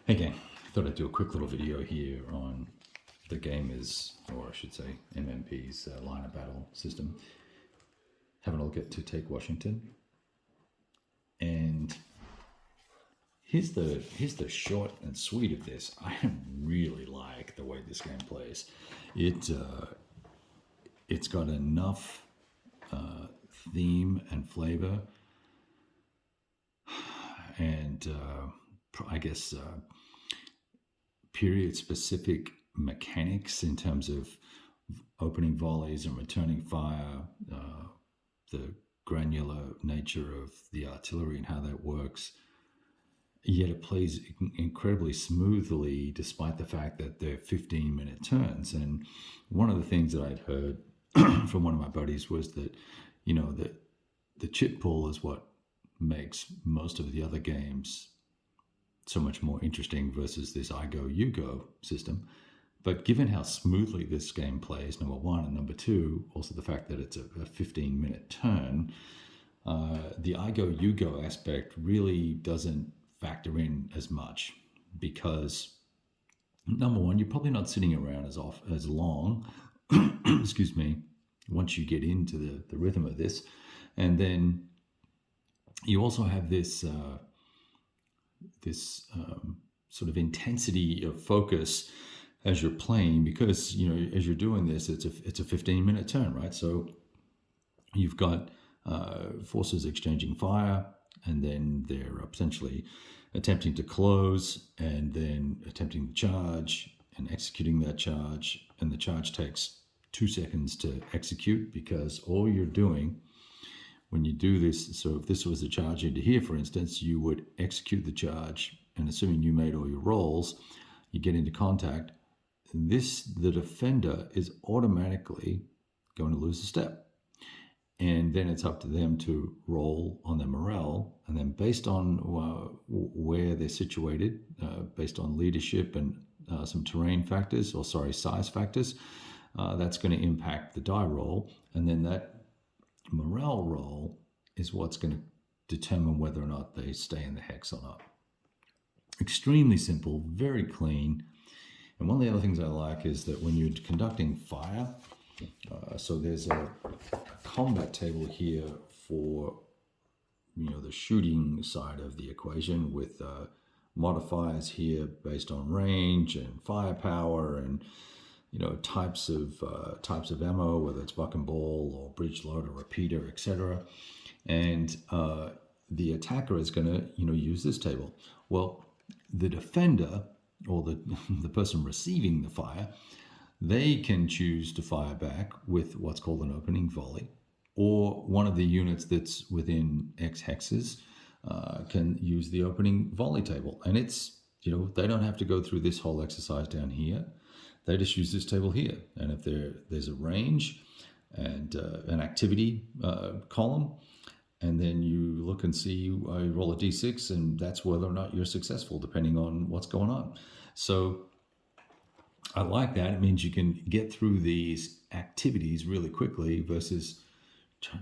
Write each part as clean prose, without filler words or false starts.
Hey gang, thought I'd do a quick little video here on the game is, or I should say MMP's line of battle system. Having a look at To Take Washington. And here's the short and sweet of this. I really like the way this game plays. It's got enough theme and flavor and I guess period specific mechanics in terms of opening volleys and returning fire, the granular nature of the artillery and how that works. Yet it plays incredibly smoothly despite the fact that they're 15-minute turns. And one of the things that I'd heard from one of my buddies was that, the chip pull is what makes most of the other games so much more interesting versus this I go, you go system. But given how smoothly this game plays, number one, and number two, also the fact that it's a 15-minute turn, the I go, you go aspect really doesn't factor in as much because, number one, you're probably not sitting around as long, excuse me, once you get into the rhythm of this. And then you also have this sort of intensity of focus as you're playing because as you're doing this, it's a 15-minute turn, right? So you've got forces exchanging fire, and then they're essentially attempting to close, and then attempting to charge and executing that charge, and the charge takes 2 seconds to execute because all you're doing when you do this, so if this was a charge into here, for instance, you would execute the charge, and assuming you made all your rolls, you get into contact. The defender is automatically going to lose a step. And then it's up to them to roll on their morale. And then based on where they're situated, based on leadership and some terrain factors, size factors, that's going to impact the die roll. And then that morale roll is what's going to determine whether or not they stay in the hex or not. Extremely simple, very clean. And one of the other things I like is that when you're conducting fire, so there's a combat table here for the shooting side of the equation with modifiers here based on range and firepower and types of ammo, whether it's buck and ball or breech loader, repeater, etc. And the attacker is going to use this table. Well, the defender or the person receiving the fire, they can choose to fire back with what's called an opening volley, or one of the units that's within X hexes can use the opening volley table. And it's they don't have to go through this whole exercise down here. They just use this table here. And if there's a range and an activity column, and then you look and see, you roll a d6, and that's whether or not you're successful, depending on what's going on. So I like that. It means you can get through these activities really quickly versus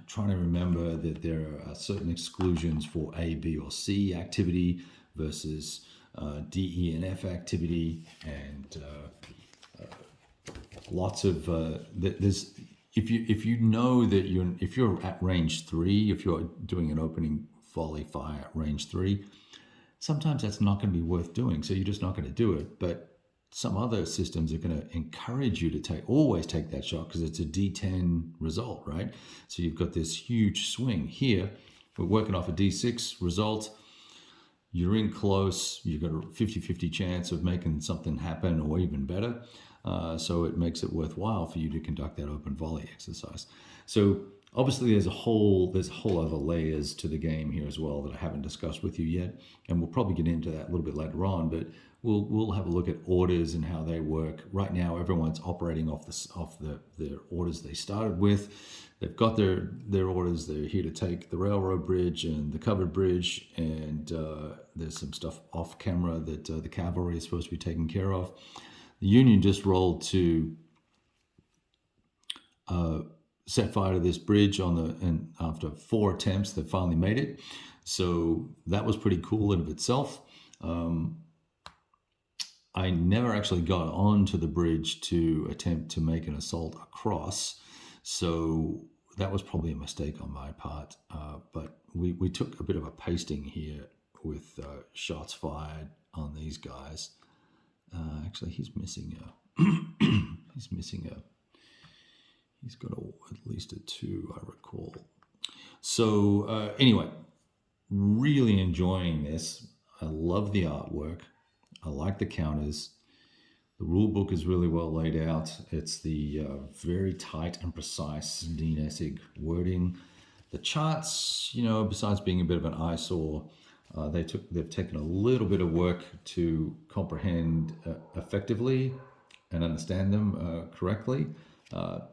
trying to remember that there are certain exclusions for A, B, or C activity versus D, E, and F activity, and lots of there's if you know that if you're at range 3, if you're doing an opening volley fire at range 3, sometimes that's not going to be worth doing, so you're just not going to do it. But some other systems are going to encourage you to always take that shot because it's a D10 result, right? So you've got this huge swing here. We're working off a D6 result. You're in close. You've got a 50-50 chance of making something happen, or even better. So it makes it worthwhile for you to conduct that open volley exercise. So obviously there's a whole other layers to the game here as well that I haven't discussed with you yet, and we'll probably get into that a little bit later on. But we'll have a look at orders and how they work. Right now, everyone's operating off their orders they started with. They've got their orders. They're here to take the railroad bridge and the covered bridge, and there's some stuff off camera that the cavalry is supposed to be taking care of. The Union just rolled to set fire to this bridge and after 4 attempts, they finally made it. So that was pretty cool in of itself. I never actually got onto the bridge to attempt to make an assault across. So that was probably a mistake on my part. But we took a bit of a pasting here with shots fired on these guys. Actually, he's missing a. He's got at least a 2, I recall. So anyway, really enjoying this. I love the artwork. I like the counters. The rule book is really well laid out. It's the very tight and precise Dean Essig wording. The charts, besides being a bit of an eyesore, they've taken a little bit of work to comprehend effectively and understand them correctly.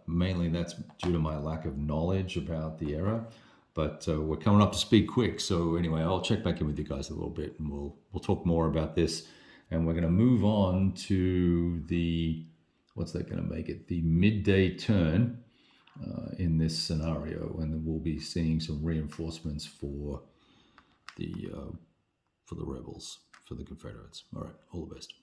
Mainly that's due to my lack of knowledge about the era, but we're coming up to speed quick. So anyway, I'll check back in with you guys a little bit, and we'll talk more about this. And we're going to move on to what's that going to make it? The midday turn in this scenario, and then we'll be seeing some reinforcements for the rebels, for the Confederates. All right, all the best.